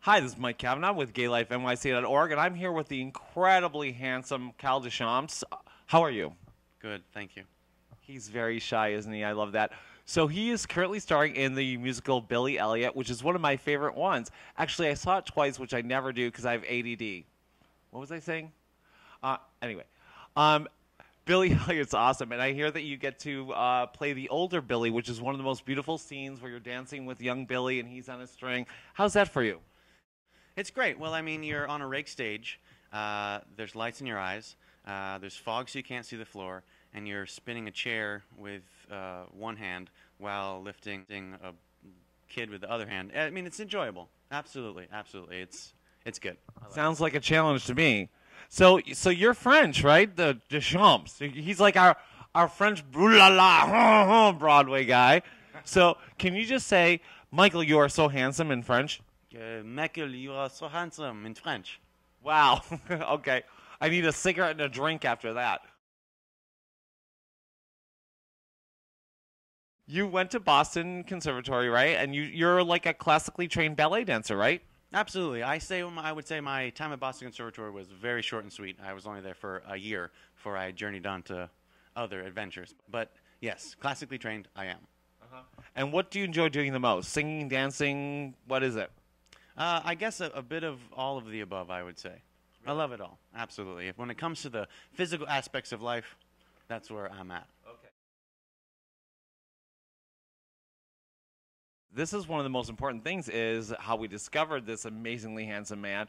Hi, this is Mike Cavnaugh with GayLifeNYC.org, and I'm here with the incredibly handsome Kyle Deschamps. How are you? Good, thank you. He's very shy, isn't he? I love that. So he is currently starring in the musical Billy Elliot, which is one of my favorite ones. Actually, I saw it twice, which I never do because I have ADD. What was I saying? Anyway, Billy Elliot's awesome, and I hear that you get to play the older Billy, which is one of the most beautiful scenes where you're dancing with young Billy and he's on a string. How's that for you? It's great. Well, I mean, you're on a rake stage. There's lights in your eyes. There's fog so you can't see the floor. And you're spinning a chair with one hand while lifting a kid with the other hand. I mean, it's enjoyable. Absolutely, absolutely. It's good. Sounds like a challenge to me. So you're French, right? The Deschamps. He's like our French Broadway guy. So can you just say, Michael, you are so handsome in French? Michael, you are so handsome in French. Wow. Okay. I need a cigarette and a drink after that. You went to Boston Conservatory, right? And you're like a classically trained ballet dancer, right? Absolutely. I would say my time at Boston Conservatory was very short and sweet. I was only there for a year before I journeyed on to other adventures. But yes, classically trained, I am. And what do you enjoy doing the most? Singing, dancing, what is it? I guess a bit of all of the above, I would say. I love it all, absolutely. When it comes to the physical aspects of life, that's where I'm at. Okay. This is one of the most important things is how we discovered this amazingly handsome man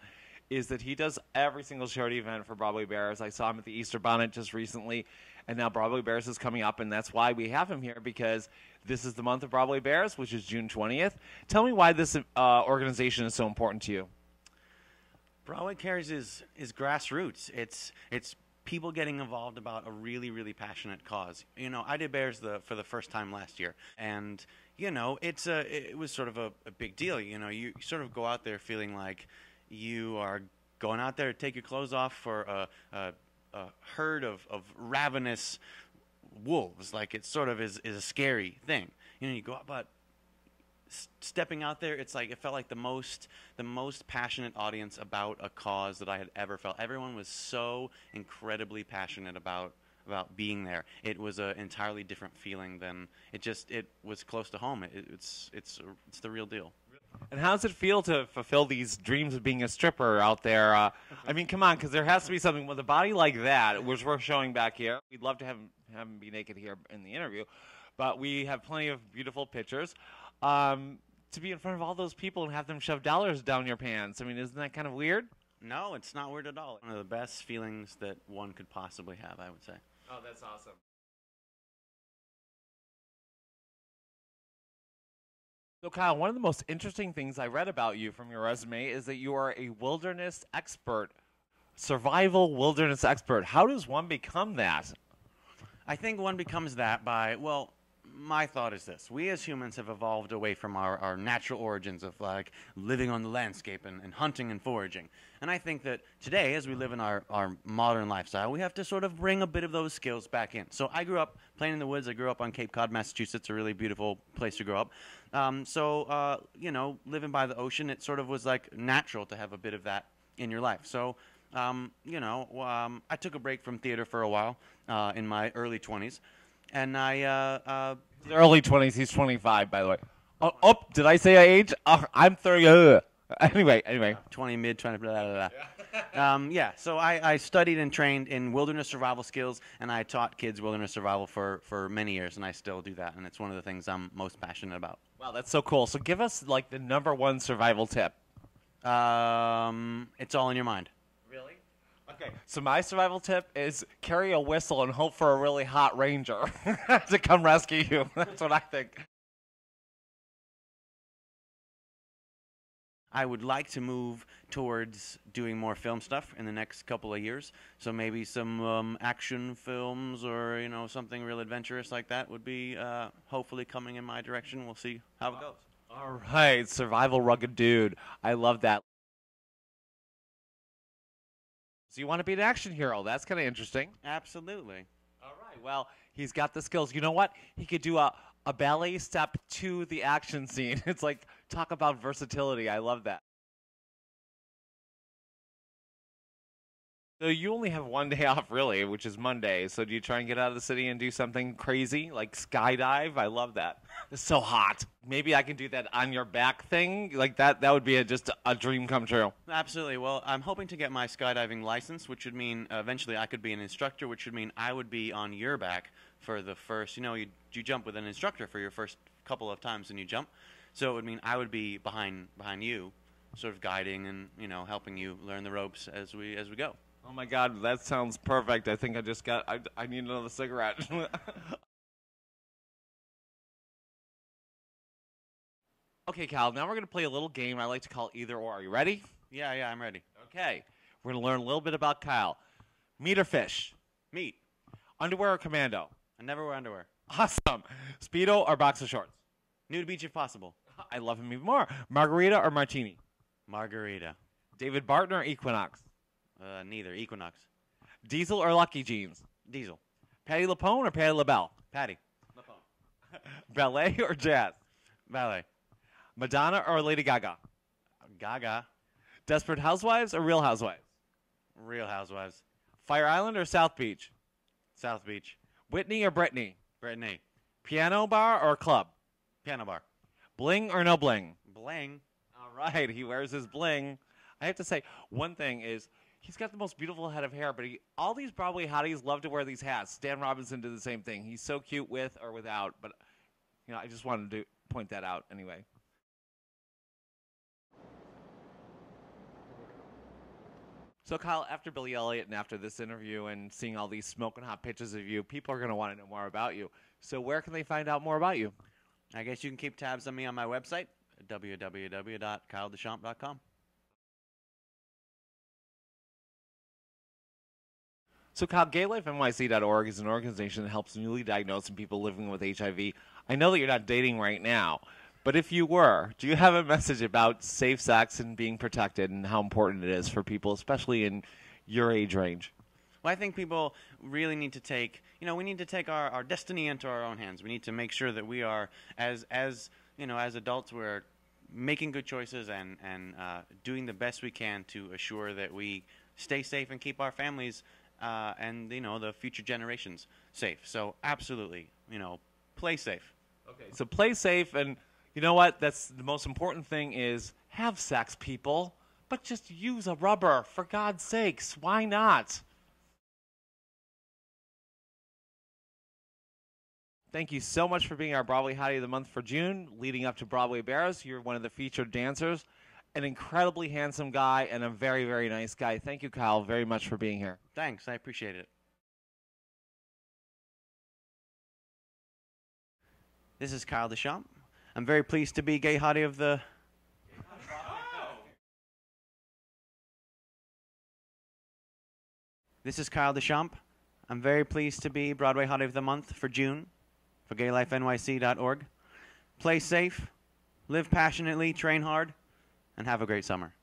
is that he does every single charity event for Broadway Bares. I saw him at the Easter Bonnet just recently, and now Broadway Bares is coming up, and that's why we have him here, because this is the month of Broadway Bares, which is June 20th. Tell me why this organization is so important to you. Broadway Cares is grassroots. It's people getting involved about a really, really passionate cause. You know, I did Bears for the first time last year, and you know, it was sort of a big deal. You know, you sort of go out there feeling like you are going out there to take your clothes off for a herd of ravenous wolves. Like it sort of is a scary thing. You know, you go out, but stepping out there, it's like it felt like the most passionate audience about a cause that I had ever felt. Everyone was so incredibly passionate about being there. It was an entirely different feeling than it was close to home. It's the real deal. And how does it feel to fulfill these dreams of being a stripper out there? I mean, come on, because there has to be something with a body like that, which we're showing back here. We'd love to have him be naked here in the interview, but we have plenty of beautiful pictures. To be in front of all those people and have them shove dollars down your pants, I mean, isn't that kind of weird? No, it's not weird at all. One of the best feelings that one could possibly have, I would say. Oh, that's awesome. So, Kyle, one of the most interesting things I read about you from your resume is that you are a wilderness expert, survival wilderness expert. How does one become that? I think one becomes that by, well, my thought is this. We as humans have evolved away from our natural origins of like living on the landscape and hunting and foraging. And I think that today, as we live in our modern lifestyle, we have to sort of bring a bit of those skills back in. So I grew up playing in the woods. I grew up on Cape Cod, Massachusetts, a really beautiful place to grow up. You know, living by the ocean, it sort of was like natural to have a bit of that in your life. So, you know, I took a break from theater for a while in my early 20s. And I the early 20s. He's 25, by the way. Oh, did I say age? I'm 30. Anyway. 20, mid, 20, blah, blah, blah. Yeah, so I studied and trained in wilderness survival skills, and I taught kids wilderness survival for many years, and I still do that, and it's one of the things I'm most passionate about. Wow, that's so cool. So give us, like, the #1 survival tip. It's all in your mind. Really? Okay, so my survival tip is carry a whistle and hope for a really hot ranger to come rescue you. That's what I think. I would like to move towards doing more film stuff in the next couple of years. So maybe some action films or, you know, something real adventurous like that would be hopefully coming in my direction. We'll see how it goes. All right, survival rugged dude. I love that. So you want to be an action hero. That's kind of interesting. Absolutely. All right, well, he's got the skills. You know what? He could do a ballet step to the action scene. It's like, talk about versatility. I love that. So you only have one day off, really, which is Monday. So do you try and get out of the city and do something crazy, like skydive? I love that. It's so hot. Maybe I can do that on your back thing, like that. That would be just a dream come true. Absolutely. Well, I'm hoping to get my skydiving license, which would mean eventually I could be an instructor, which would mean I would be on your back for the first, you jump with an instructor for your first couple of times when you jump. So it would mean I would be behind you, sort of guiding and, helping you learn the ropes as we go. Oh my God, that sounds perfect. I think I need another cigarette. Okay, Cal, now we're going to play a little game I like to call Either Or. Are you ready? Yeah, I'm ready. Okay, we're going to learn a little bit about Kyle. Meat or fish? Meat. Underwear or commando? I never wear underwear. Awesome. Speedo or boxer shorts? Nude beach if possible. I love him even more. Margarita or martini? Margarita. David Barton or Equinox? Neither. Equinox. Diesel or Lucky Jeans? Diesel. Patti LuPone or Patti LaBelle? Patty. Ballet or jazz? Ballet. Madonna or Lady Gaga? Gaga. Desperate Housewives or Real Housewives? Real Housewives. Fire Island or South Beach? South Beach. Whitney or Brittany? Brittany. Piano bar or club? Piano bar. Bling or no bling? Bling. All right, he wears his bling. I have to say, one thing is, he's got the most beautiful head of hair, but all these Broadway hotties love to wear these hats. Stan Robinson did the same thing. He's so cute with or without, but I just wanted to point that out anyway. So, Kyle, after Billy Elliot and after this interview and seeing all these smoking hot pictures of you, people are going to want to know more about you. So where can they find out more about you? I guess you can keep tabs on me on my website, www.kyledeschamps.com. So, Kyle, GayLifeNYC.org is an organization that helps newly diagnosed and people living with HIV. I know that you're not dating right now, but if you were, do you have a message about safe sex and being protected and how important it is for people, especially in your age range? Well, I think people really need to take, we need to take our destiny into our own hands. We need to make sure that we are, as adults, we're making good choices and doing the best we can to assure that we stay safe and keep our families and the future generations safe. So absolutely, play safe. Okay. So play safe, and you know what? That's the most important thing is have sex, people, but just use a rubber for God's sakes. Why not? Thank you so much for being our Broadway Hottie of the Month for June, leading up to Broadway Bares. You're one of the featured dancers, an incredibly handsome guy, and a very, very nice guy. Thank you, Kyle, very much for being here. Thanks. I appreciate it. This is Kyle Deschamps. I'm very pleased to be Gay Hottie of the... This is Kyle Deschamps. I'm very pleased to be Broadway Hottie of the Month for June for GayLifeNYC.org. Play safe, live passionately, train hard, and have a great summer.